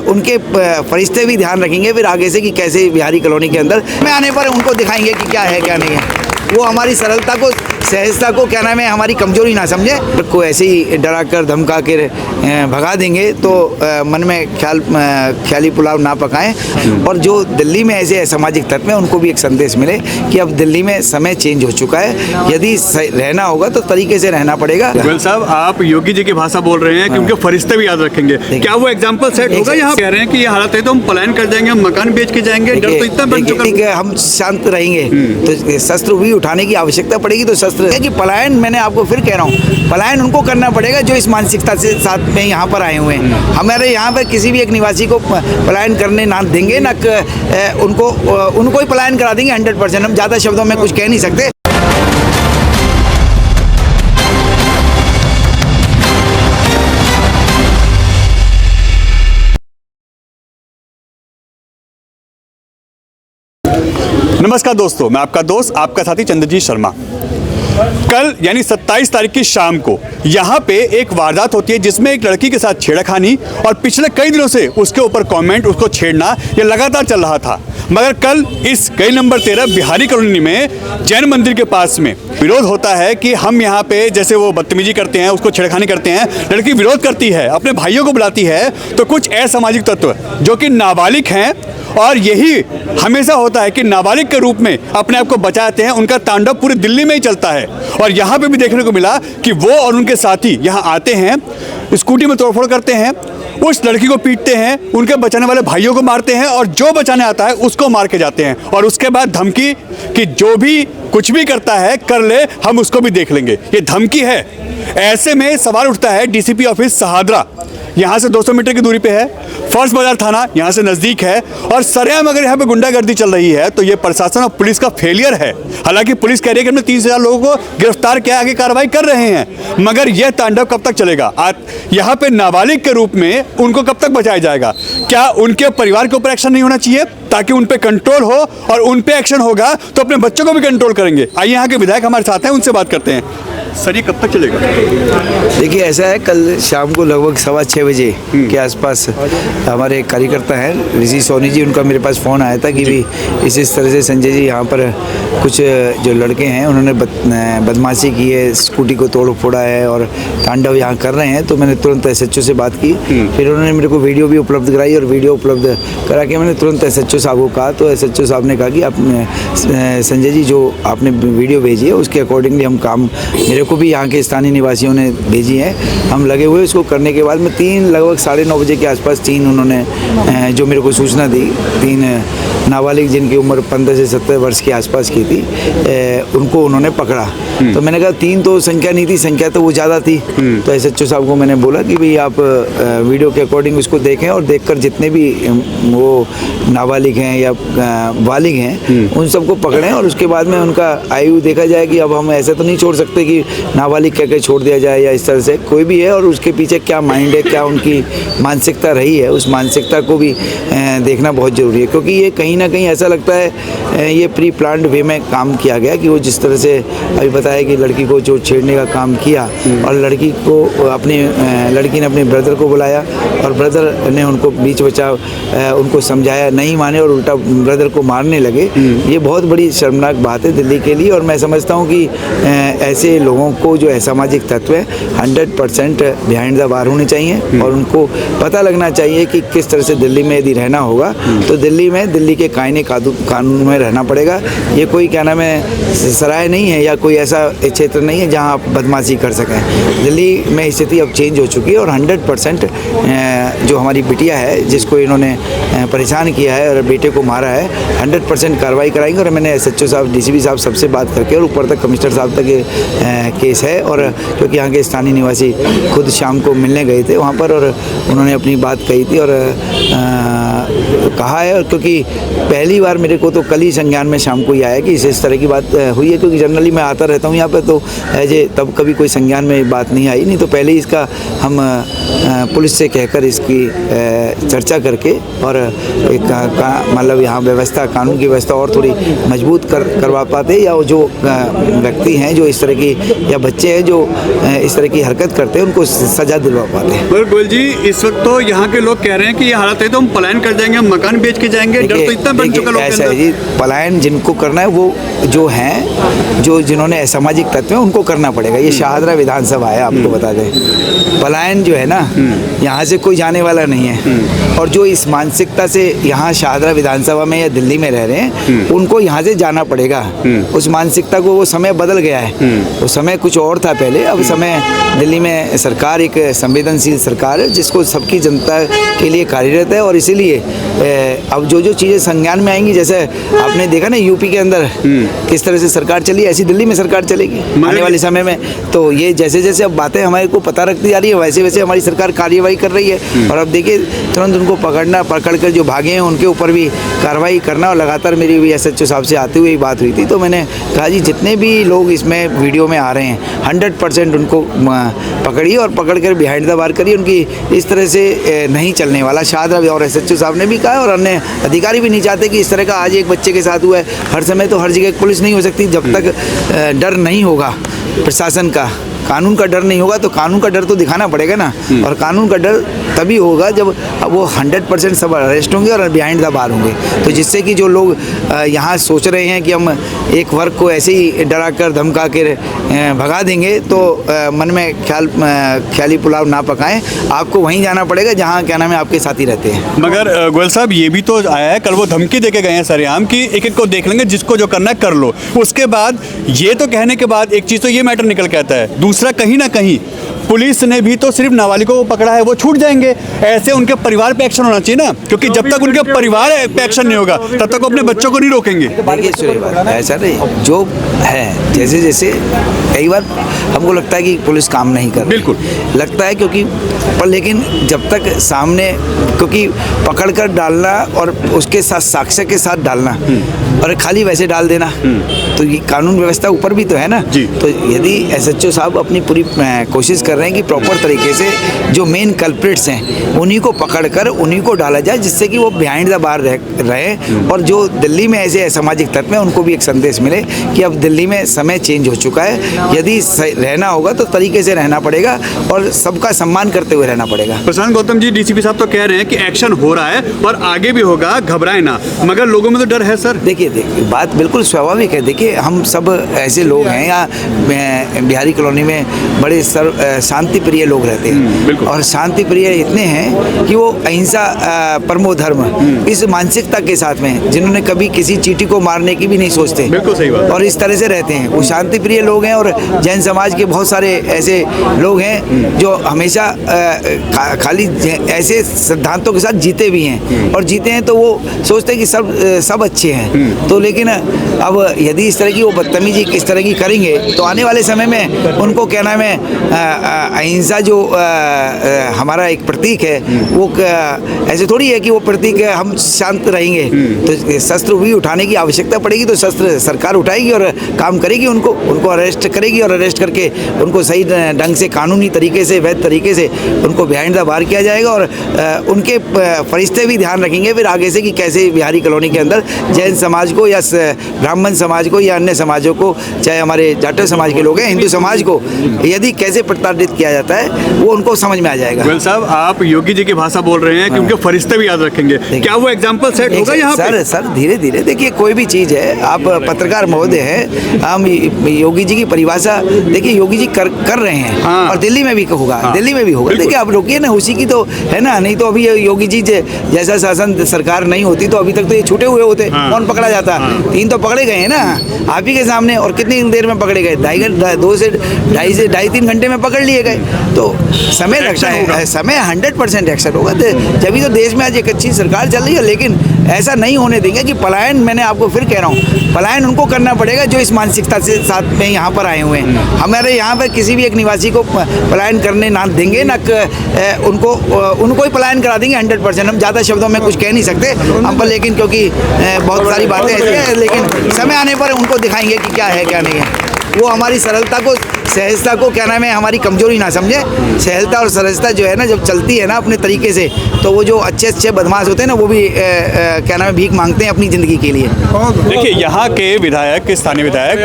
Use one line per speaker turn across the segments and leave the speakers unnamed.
उनके फरिश्ते भी ध्यान रखेंगे फिर आगे से कि कैसे बिहारी कॉलोनी के अंदर में आने पर उनको दिखाएंगे कि क्या है क्या नहीं है। वो हमारी सरलता को, सहजता को, क्या नाम है, हमारी कमजोरी ना समझे। को ऐसे ही डरा कर धमका कर भगा देंगे तो मन में ख्याली पुलाव ना पकाएं। और जो दिल्ली में ऐसे सामाजिक तत्व हैं उनको भी एक संदेश मिले कि अब दिल्ली में समय चेंज हो चुका है, यदि रहना होगा तो तरीके से रहना पड़ेगा।
गोयल साहब, आप योगी जी की भाषा बोल रहे हैं कि उनके फरिश्ते भी याद रखेंगे, क्या वो एग्जाम्पल सेट होगा? यहाँ कह रहे हैं कि ये हालत है तो हम पलायन कर जाएंगे, हम मकान बेच के जाएंगे, डर तो इतना बन चुका है।
हम शांत रहेंगे तो शस्त्र भी उठाने की आवश्यकता पड़ेगी। तो शस्त्र है कि पलायन, मैंने आपको फिर कह रहा हूँ, पलायन उनको करना पड़ेगा जो इस मानसिकता से साथ में यहाँ पर आए हुए हैं। हमारे यहाँ पर किसी भी एक निवासी को पलायन करने ना देंगे, ना उनको ही पलायन करा देंगे 100%। हम ज़्यादा शब्दों में कुछ कह नहीं सकते।
नमस्कार दोस्तों, मैं आपका दोस्त, आपका साथी चंद्रजीत शर्मा। कल यानी 27 तारीख की शाम को यहाँ पे एक वारदात होती है जिसमें एक लड़की के साथ छेड़खानी और पिछले कई दिनों से उसके ऊपर कमेंट, उसको छेड़ना ये लगातार चल रहा था। मगर कल इस गली नंबर 13 बिहारी कॉलोनी में जैन मंदिर के पास में विरोध होता है कि हम यहाँ पे, जैसे वो बदतमीजी करते हैं, उसको छेड़खानी करते हैं, लड़की विरोध करती है, अपने भाइयों को बुलाती है, तो कुछ असामाजिक तत्व जो कि नाबालिग हैं, और यही हमेशा होता है कि नाबालिग के रूप में अपने आप को बचाते हैं, उनका तांडव पूरी दिल्ली में ही चलता है। और यहाँ पे भी देखने को मिला कि वो और उनके साथी यहाँ आते हैं, स्कूटी में तोड़फोड़ करते हैं, उस लड़की को पीटते हैं, उनके बचाने वाले भाइयों को मारते हैं, और जो बचाने आता है उसको मार के जाते हैं। और उसके बाद धमकी कि जो भी कुछ भी करता है कर ले, हम उसको भी देख लेंगे, ये धमकी है। ऐसे में सवाल उठता है, डीसीपी ऑफिस सहादरा यहाँ से 200 मीटर की दूरी पे है, फर्स्ट बाजार थाना यहाँ से नज़दीक है, और सरेआम अगर यहाँ पे गुंडागर्दी चल रही है तो ये प्रशासन और पुलिस का फेलियर है। हालांकि पुलिस कह रही है कि हमने 30,000 लोगों को गिरफ्तार किया, आगे कार्रवाई कर रहे हैं, मगर यह तांडव कब तक चलेगा? यहाँ पे नाबालिग के रूप में उनको कब तक बचाया जाएगा? क्या उनके परिवार के ऊपर एक्शन नहीं होना चाहिए ताकि उन पे कंट्रोल हो, और उन पे एक्शन होगा तो अपने बच्चों को भी कंट्रोल करेंगे? आइए यहाँ के विधायक हमारे साथ हैं, उनसे बात करते हैं। सर, ये कब तक चलेगा?
देखिए, ऐसा है, कल शाम को लगभग 6:15 बजे के आसपास हमारे कार्यकर्ता हैं ऋषि सोनी जी, उनका मेरे पास फ़ोन आया था कि भी इस तरह से संजय जी यहाँ पर कुछ जो लड़के हैं उन्होंने बदमाशी की है, स्कूटी को तोड़ फोड़ा है और तांडव यहाँ कर रहे हैं। तो मैंने तुरंत SHO से बात की, फिर उन्होंने मेरे को वीडियो भी उपलब्ध कराई, और वीडियो उपलब्ध करा के मैंने तुरंत SHO साहब को कहा। तो SHO साहब ने कहा कि आप संजय जी जो आपने वीडियो भेजी है उसके अकॉर्डिंगली हम काम, मेरे को भी यहाँ के स्थानीय निवासियों ने भेजी है, हम लगे हुए उसको करने के बाद में लगभग 9:30 बजे के आसपास 3 उन्होंने जो मेरे को सूचना दी, 3 नाबालिग जिनकी उम्र 15 से 17 वर्ष के आसपास की थी, उनको उन्होंने पकड़ा। तो मैंने कहा 3 तो संख्या नहीं थी, संख्या तो वो ज़्यादा थी। तो SHO साहब को मैंने बोला कि भाई आप वीडियो के अकॉर्डिंग उसको देखें, और देखकर जितने भी वो नाबालिग हैं या बालिग हैं उन सबको पकड़ें, और उसके बाद में उनका आयु देखा जाए कि अब हम ऐसा तो नहीं छोड़ सकते कि नाबालिग कह के छोड़ दिया जाए, या इस तरह से कोई भी है और उसके पीछे क्या माइंड है, क्या उनकी मानसिकता रही है, उस मानसिकता को भी देखना बहुत ज़रूरी है। क्योंकि ये कहीं ना कहीं ऐसा लगता है ये प्री प्लान्ड वे में काम किया गया, कि वो जिस तरह से अभी बताया कि लड़की को जो छेड़ने का काम किया, और लड़की ने अपने ब्रदर को बुलाया, और ब्रदर ने उनको बीच बचाव उनको समझाया, नहीं माने और उल्टा ब्रदर को मारने लगे। ये बहुत बड़ी शर्मनाक बात है दिल्ली के लिए, और मैं समझता हूँ कि ऐसे लोगों को जो असामाजिक तत्व है 100% बिहाइंड द बार होने चाहिए, और उनको पता लगना चाहिए कि किस तरह से दिल्ली में यदि रहना होगा तो दिल्ली के कायने कानून में रहना पड़ेगा। ये कोई क्या नाम है सराय नहीं है, या कोई ऐसा क्षेत्र नहीं है जहां आप बदमाशी कर सकें। दिल्ली में स्थिति अब चेंज हो चुकी है, और 100% जो हमारी बिटिया है जिसको इन्होंने परेशान किया है और बेटे को मारा है, 100% कार्रवाई कराएंगे। और मैंने SHO साहब, DCP साहब सबसे बात करके और ऊपर तक कमिश्नर साहब तक ये केस है, और क्योंकि यहाँ के स्थानीय निवासी खुद शाम को मिलने गए थे वहाँ पर, और उन्होंने अपनी बात कही थी, और कहा है, क्योंकि पहली बार मेरे को तो कल ही संज्ञान में शाम को ही आया कि इस तरह की बात हुई है, क्योंकि जनरली मैं आता रहता हूँ यहाँ पर, तो तब कभी कोई संज्ञान में बात नहीं आई, नहीं तो पहले ही इसका हम पुलिस से कहकर इसकी चर्चा करके और एक मतलब यहाँ व्यवस्था, कानून की व्यवस्था और थोड़ी मजबूत करवा पाते, या जो व्यक्ति हैं जो इस तरह की, या बच्चे हैं जो इस तरह की हरकत करते हैं, उनको सजा दिलवा पाते हैं।
पर गोयल जी, इस वक्त तो यहाँ के लोग कह रहे हैं कि ये हालत है तो हम पलायन कर जाएंगे, हम मकान बेच के जाएंगे, डर तो इतना बन चुका लोगों के
ऐसा है
अंदर।
जी, पलायन जिनको करना है वो जो हैं, जिन्होंने असामाजिक तत्व हैं उनको करना पड़ेगा। ये शाहदरा विधानसभा है, आपको बता दें। पलायन जो है ना, यहाँ से कोई जाने वाला नहीं है, और जो इस मानसिकता से यहाँ शाहदरा विधानसभा में या दिल्ली में रह रहे हैं, उनको यहाँ से जाना पड़ेगा। उस मानसिकता को, वो समय बदल गया है, वो समय कुछ और था पहले, अब समय दिल्ली में सरकार एक संवेदनशील सरकार है जिसको सबकी जनता के लिए कार्यरत है, और इसीलिए अब जो चीज़ें संज्ञान में आएंगी, जैसे आपने देखा ना यूपी के अंदर किस तरह से सरकार चली, ऐसी दिल्ली में सरकार चलेगी आने वाले समय में। तो ये जैसे जैसे अब बातें हमारे को पता रखती जा रही है, वैसे वैसे हमारी सरकार कार्यवाही कर रही है, और अब देखिए तुरंत उनको पकड़कर जो भागे हैं उनके ऊपर भी कार्रवाई करना। और लगातार मेरी भी SHO साहब से आते हुए बात हुई थी, तो मैंने कहा जी जितने भी लोग इसमें वीडियो में आ रहे हैं 100% उनको पकड़िए और पकड़कर बिहाइंड द बार करिए। उनकी इस तरह से नहीं चलने वाला। शाहदरा और SHO साहब ने भी कहा, और अन्य अधिकारी भी नहीं चाहते कि इस तरह का आज एक बच्चे के साथ हुआ है। हर समय तो हर जगह पुलिस नहीं हो सकती, जब तक डर नहीं होगा प्रशासन का, कानून का डर नहीं होगा, तो कानून का डर तो दिखाना पड़ेगा ना। और कानून का डर तभी होगा जब वो 100% सब अरेस्ट होंगे और बिहाइंड द बार होंगे। तो जिससे कि जो लोग यहाँ सोच रहे हैं कि हम एक वर्ग को ऐसे ही डरा कर धमका के भगा देंगे, तो मन में ख्याली पुलाव ना पकाएं। आपको वहीं जाना पड़ेगा जहाँ क्या नाम है आपके साथी रहते हैं।
मगर गोयल साहब, ये भी तो आया है, कल वो धमकी देके गए हैं सरेआम की एक एक को देख लेंगे, जिसको जो करना है कर लो। उसके बाद ये तो कहने के बाद एक चीज़ तो ये मैटर निकल के आता है, दूसरा कहीं ना कहीं पुलिस ने भी तो सिर्फ नाबालिगों को पकड़ा है, वो छूट जाएंगे। ऐसे उनके परिवार पे एक्शन होना चाहिए ना, क्योंकि जब तक उनके परिवार पे एक्शन नहीं होगा तब तक वो अपने बच्चों को नहीं रोकेंगे।
देखिए सुनिए बात, ऐसा नहीं, जो है जैसे जैसे कई बार हमको लगता है कि पुलिस काम नहीं कर रही,
बिल्कुल
लगता है, क्योंकि पर लेकिन जब तक सामने, क्योंकि पकड़ कर डालना और उसके साथ साक्ष्य के साथ डालना और खाली वैसे डाल देना, तो ये कानून व्यवस्था ऊपर भी तो है ना
जी।
तो यदि SHO साहब अपनी पूरी कोशिश कर रहे हैं कि प्रॉपर तरीके से जो मेन कल्प्रिट्स हैं उन्हीं को पकड़कर उन्हीं को डाला जाए, जिससे कि वो बिहाइंड द बार रहे, और जो दिल्ली में ऐसे असामाजिक तत्व हैं उनको भी एक संदेश मिले कि अब दिल्ली में समय चेंज हो चुका है। यदि रहना होगा तो तरीके से रहना पड़ेगा और सबका सम्मान करते हुए रहना पड़ेगा।
प्रशांत गौतम जी, DCP साहब तो कह रहे हैं कि एक्शन हो रहा है और आगे भी होगा, घबराए ना, मगर लोगों में तो डर है सर।
देखिए बात बिल्कुल स्वाभाविक है। देखिए हम सब ऐसे लोग हैं, या बिहारी कॉलोनी में बड़े शांति प्रिय लोग रहते हैं, और शांति प्रिय इतने हैं कि वो अहिंसा परमो धर्म इस मानसिकता के साथ में, जिन्होंने कभी किसी चींटी को मारने की भी नहीं सोचते,
बिल्कुल सही बात,
और इस तरह से रहते हैं, वो शांति प्रिय लोग हैं। और जैन समाज के बहुत सारे ऐसे लोग हैं जो हमेशा खाली ऐसे सिद्धांतों के साथ जीते भी हैं, और जीते हैं तो वो सोचते हैं कि सब अच्छे हैं। तो लेकिन अब यदि इस तरह की वो बदतमीजी इस तरह की करेंगे, तो आने वाले समय में उनको क्या नाम है, अहिंसा जो हमारा एक प्रतीक है, वो ऐसे थोड़ी है कि वो प्रतीक है हम शांत रहेंगे, तो शस्त्र भी उठाने की आवश्यकता पड़ेगी, तो शस्त्र सरकार उठाएगी और काम करेगी, उनको अरेस्ट करेगी, और अरेस्ट करके उनको सही ढंग से कानूनी तरीके से, वैध तरीके से उनको बिहाइंड द बार किया जाएगा। और उनके फरिश्ते भी ध्यान रखेंगे फिर आगे से कि कैसे बिहारी कॉलोनी के अंदर जैन समाज को या ब्राह्मण समाज को या अन्य समाजों को, चाहे हमारे जाटव समाज के लोग हैं, हिंदू समाज को यदि कैसे प्रताड़ित किया जाता है, वो उनको समझ में आ जाएगा।
गोयल साहब, आप योगी जी की भाषा बोल रहे हैं कि उनके फरिश्ते भी याद रखेंगे, क्या वो एग्जाम्पल सेट होगा यहाँ पे?
सर धीरे धीरे देखिए, कोई भी चीज़ है, आप पत्रकार महोदय हैं, हम योगी जी की परिभाषा देखिए, योगी जी कर रहे हैं, और दिल्ली में भी होगा, दिल्ली में भी होगा। देखिए आप रोकिए ना, उसी की तो है ना, नहीं तो अभी योगी जी जैसा शासन सरकार नहीं होती तो अभी तक तो ये छूटे हुए होते, कौन पकड़ा जाता? 3 तो पकड़े गए हैं ना आप ही के सामने, और कितनी देर में पकड़े गए? 2.5 से 2.5 3 घंटे में पकड़ लिए गए। तो समय लगता है, समय 100% एक्शन होगा, जब तो देश में आज एक अच्छी सरकार चल रही है। लेकिन ऐसा नहीं होने देंगे कि पलायन, मैंने आपको फिर कह रहा हूँ, पलायन उनको करना पड़ेगा जो इस मानसिकता से साथ में यहाँ पर आए हुए हैं। हमारे यहाँ पर किसी भी एक निवासी को पलायन करने ना देंगे, ना उनको ही पलायन करा देंगे 100%। हम ज़्यादा शब्दों में कुछ कह नहीं सकते हम पर, लेकिन क्योंकि बहुत सारी बातें ऐसी हैं, लेकिन समय आने पर उनको दिखाएंगे कि क्या है क्या नहीं है। वो हमारी सरलता को, सहजता को, क्या नाम है, हमारी कमजोरी ना समझे। सहजता और सहजता जो है ना, जब चलती है ना अपने तरीके से, तो वो जो अच्छे बदमाश होते हैं ना, वो भी क्या नाम है, भीख मांगते हैं अपनी ज़िंदगी के लिए।
देखिए, यहाँ के विधायक, स्थानीय विधायक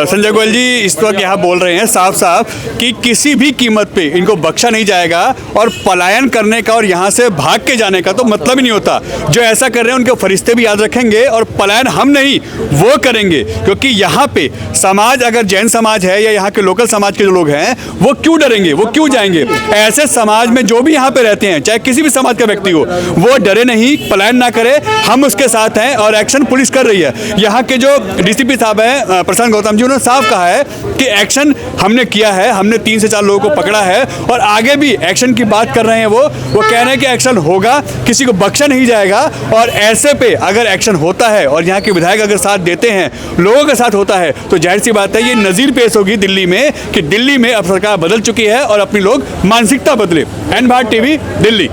संजय गोयल जी इस वक्त यहाँ बोल रहे हैं साफ साफ कि किसी भी कीमत पे इनको बख्शा नहीं जाएगा, और पलायन करने का और यहाँ से भाग के जाने का तो मतलब ही नहीं होता। जो ऐसा कर रहे हैं उनके फरिश्ते भी याद रखेंगे, और पलायन हम नहीं वो करेंगे, क्योंकि यहाँ पे समाज, अगर जैन समाज है या यहाँ के लोकल समाज के जो लोग हैं, वो क्यों डरेंगे, वो क्यों जाएंगे? ऐसे समाज में जो भी यहाँ पे रहते हैं, चाहे किसी भी समाज का व्यक्ति हो, वो डरे नहीं, पलायन ना करे, हम उसके साथ हैं। और एक्शन पुलिस कर रही है। यहाँ के जो डीसीपी साहब हैं प्रशांत गौतम जी, उन्होंने साफ कहा है कि एक्शन हमने किया है, हमने 3 से 4 लोगों को पकड़ा है, और आगे भी एक्शन की बात कर रहे हैं। वो कह रहे हैं कि एक्शन होगा, किसी को बख्शा नहीं जाएगा। और ऐसे पे अगर एक्शन होता है और यहाँ के विधायक अगर साथ देते हैं, लोगों के साथ होता है, तो जाहिर सी बात है ये नज़ीर पेश होगी दिल्ली में कि दिल्ली में अब सरकार बदल चुकी है और अपनी लोग मानसिकता बदले। N Bharat TV, Delhi.